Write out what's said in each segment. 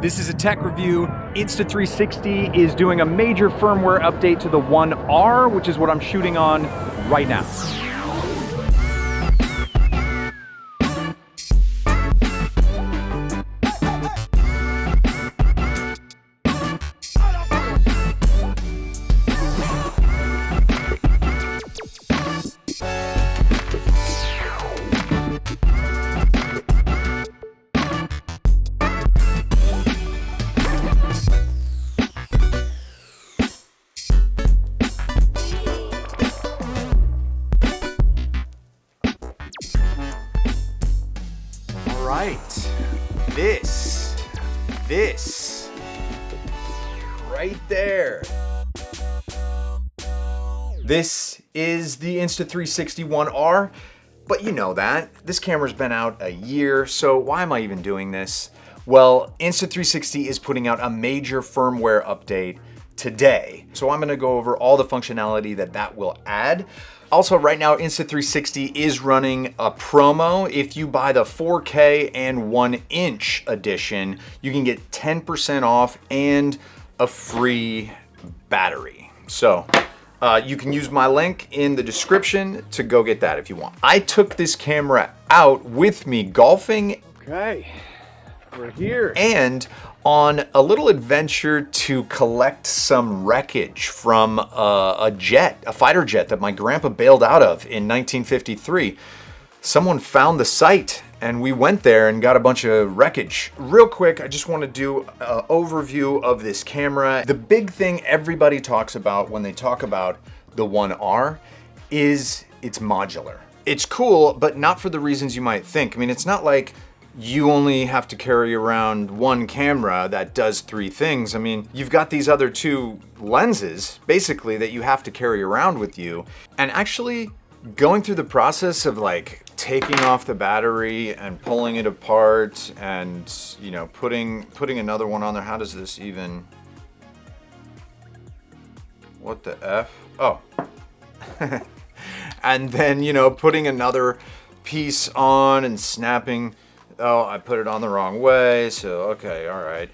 This is a tech review. Insta360 is doing a major firmware update to the One R, which is what I'm shooting on right now. Right, this, right there. This is the Insta360 One R, but you know that. This camera's been out a year, so why am I even doing this? Well, Insta360 is putting out a major firmware update today. So I'm gonna go over all the functionality that will add. Also, right now, Insta360 is running a promo. If you buy the 4K and 1-inch edition, you can get 10% off and a free battery. So you can use my link in the description to go get that if you want. I took this camera out with me golfing. Okay, we're here. And on a little adventure to collect some wreckage from a fighter jet that my grandpa bailed out of in 1953. Someone found the site and we went there and got a bunch of wreckage. Real quick, I just want to do an overview of this camera. The big thing everybody talks about when they talk about the One R is it's modular. It's cool, but not for the reasons you might think. I mean, it's not like you only have to carry around one camera that does three things. I mean, you've got these other two lenses, basically, that you have to carry around with you. And actually, going through the process of like taking off the battery and pulling it apart and, you know, putting another one on there. How does this even, what the F? Oh. And then, you know, putting another piece on and snapping. Oh, I put it on the wrong way, so okay, all right.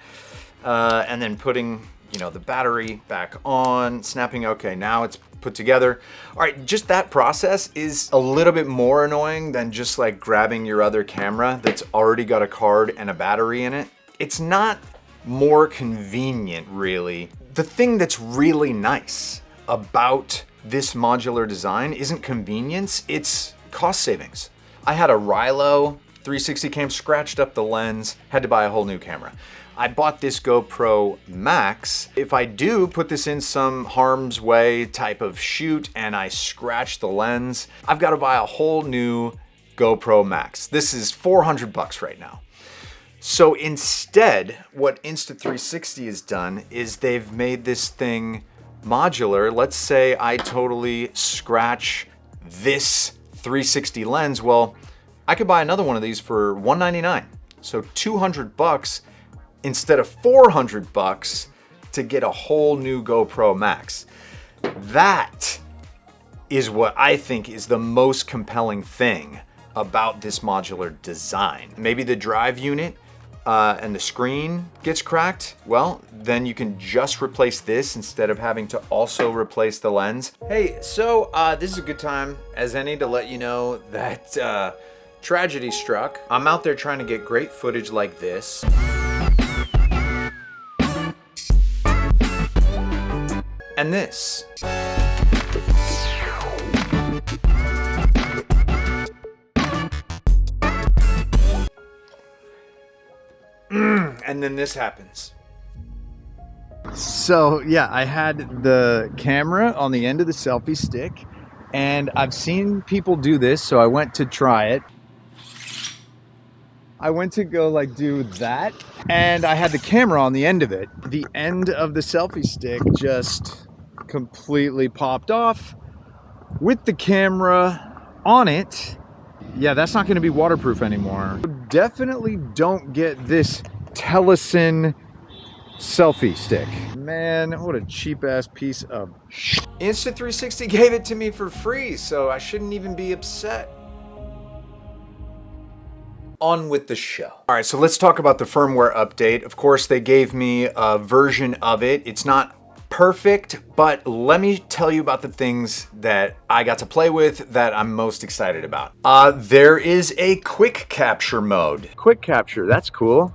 And then putting, you know, the battery back on, snapping, okay, now it's put together. All right, just that process is a little bit more annoying than just like grabbing your other camera that's already got a card and a battery in it. It's not more convenient, really. The thing that's really nice about this modular design isn't convenience, it's cost savings. I had a Rilo 360 cam, scratched up the lens, had to buy a whole new camera. I bought this GoPro Max. If I do put this in some harm's way type of shoot and I scratch the lens, I've got to buy a whole new GoPro Max. This is $400 right now. So instead, what Insta360 has done is they've made this thing modular. Let's say I totally scratch this 360 lens. Well, I could buy another one of these for $199. So $200 instead of $400 to get a whole new GoPro Max. That is what I think is the most compelling thing about this modular design. Maybe the drive unit and the screen gets cracked. Well, then you can just replace this instead of having to also replace the lens. Hey, so this is a good time as any to let you know that tragedy struck. I'm out there trying to get great footage like this. And this. And then this happens. So yeah, I had the camera on the end of the selfie stick and I've seen people do this, so I went to try it. I went to go like do that and I had the camera on the end of it. The end of the selfie stick just completely popped off with the camera on it. Yeah, that's not going to be waterproof anymore. Definitely don't get this Tellison selfie stick. Man, what a cheap ass piece of shit. Insta360 gave it to me for free, so I shouldn't even be upset. on with the show. All right, so let's talk about the firmware update. Of course, they gave me a version of it. It's not perfect, but let me tell you about the things that I got to play with that I'm most excited about. There is a quick capture mode. Quick capture, that's cool.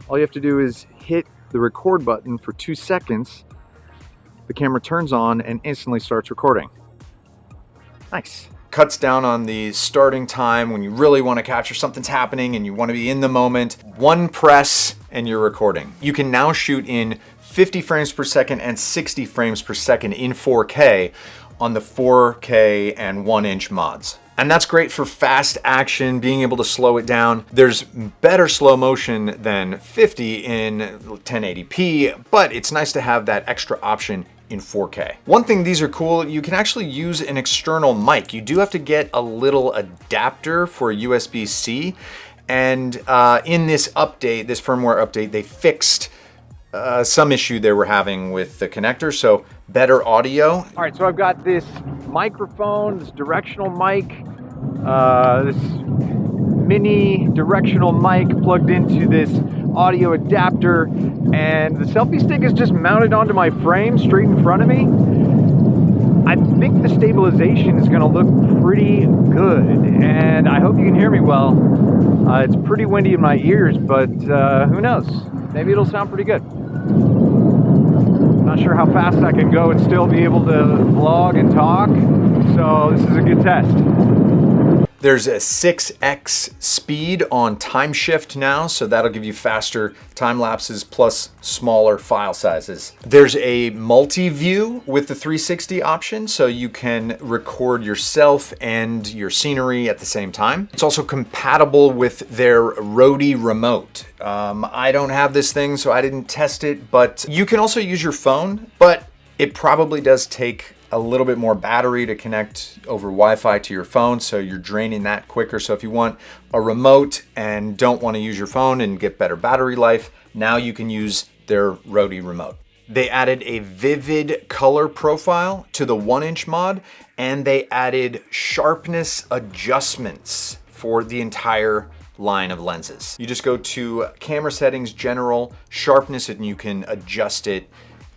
All you have to do is hit the record button for 2 seconds. The camera turns on and instantly starts recording. Nice. Cuts down on the starting time when you really want to capture something's happening and you want to be in the moment. One press and you're recording. You can now shoot in 50 frames per second and 60 frames per second in 4K on the 4K and 1-inch mods. And that's great for fast action, being able to slow it down. There's better slow motion than 50 in 1080p, but it's nice to have that extra option in 4K. One thing, these are cool, you can actually use an external mic. You do have to get a little adapter for USB-C, and in this update, this firmware update, they fixed some issue they were having with the connector, so better audio. All right, so I've got this microphone, this directional mic, this mini directional mic plugged into this audio adapter, and the selfie stick is just mounted onto my frame straight in front of me. I think the stabilization is gonna look pretty good, and I hope you can hear me well. It's pretty windy in my ears, but who knows? Maybe it'll sound pretty good. Not sure how fast I can go and still be able to vlog and talk, so this is a good test. There's a 6x speed on time shift now, so that'll give you faster time lapses plus smaller file sizes. There's a multi-view with the 360 option, so you can record yourself and your scenery at the same time. It's also compatible with their Rode remote. I don't have this thing, so I didn't test it, but you can also use your phone, but it probably does take a little bit more battery to connect over Wi-Fi to your phone, so you're draining that quicker. So if you want a remote and don't want to use your phone and get better battery life, now you can use their Rode remote. They added a vivid color profile to the 1-inch mod, and they added sharpness adjustments for the entire line of lenses. You just go to camera settings, general, sharpness, and you can adjust it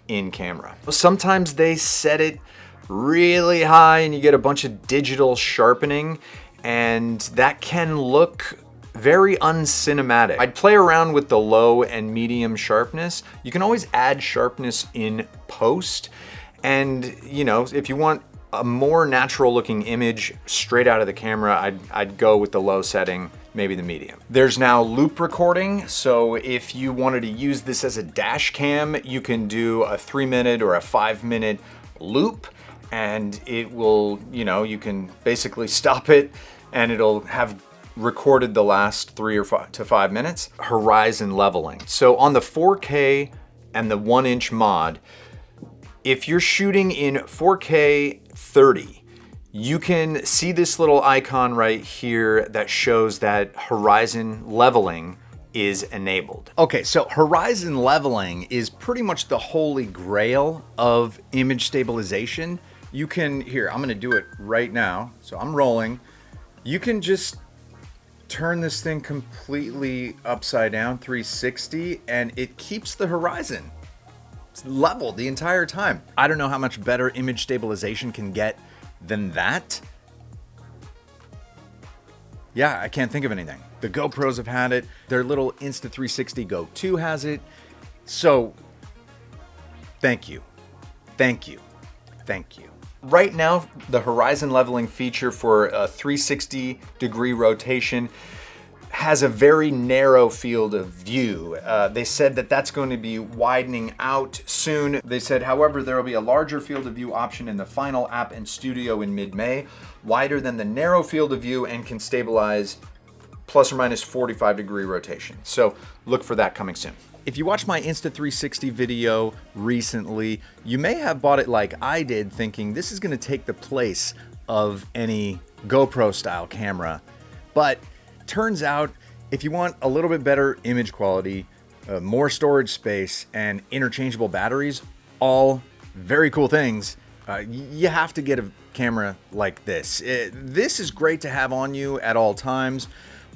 in camera. Sometimes they set it really high and you get a bunch of digital sharpening, and that can look very uncinematic. I'd play around with the low and medium sharpness. You can always add sharpness in post, and you know, if you want a more natural looking image straight out of the camera, I'd go with the low setting, maybe the medium. There's now loop recording, so if you wanted to use this as a dash cam, you can do a 3-minute or a 5-minute loop, and it will, you know, you can basically stop it and it'll have recorded the last 3 or 5 to 5 minutes. Horizon leveling. So on the 4K and the 1-inch mod, if you're shooting in 4K 30, you can see this little icon right here that shows that horizon leveling is enabled. Okay, so horizon leveling is pretty much the holy grail of image stabilization. You can, here, I'm gonna do it right now. So I'm rolling. You can just turn this thing completely upside down, 360, and it keeps the horizon level the entire time. I don't know how much better image stabilization can get than that. Yeah, I can't think of anything. The GoPros have had it. Their little Insta360 Go 2 has it. So, thank you. Thank you. Thank you. Right now, the horizon leveling feature for a 360-degree rotation has a very narrow field of view. They said that that's going to be widening out soon. They said, however, there will be a larger field of view option in the final app and studio in mid-May, wider than the narrow field of view, and can stabilize plus or minus 45-degree rotation. So look for that coming soon. If you watched my Insta360 video recently, you may have bought it like I did, thinking this is going to take the place of any GoPro style camera. But turns out, if you want a little bit better image quality, more storage space, and interchangeable batteries, all very cool things, you have to get a camera like this. This is great to have on you at all times,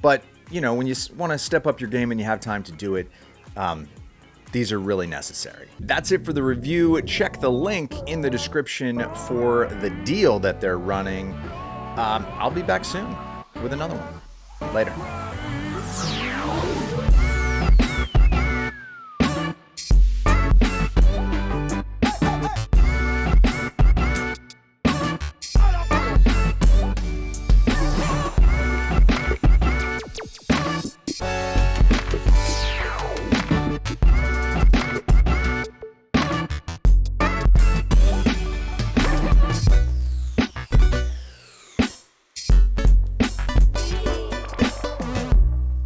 but you know, when you want to step up your game and you have time to do it, these are really necessary. That's it for the review. Check the link in the description for the deal that they're running. I'll be back soon with another one. Later.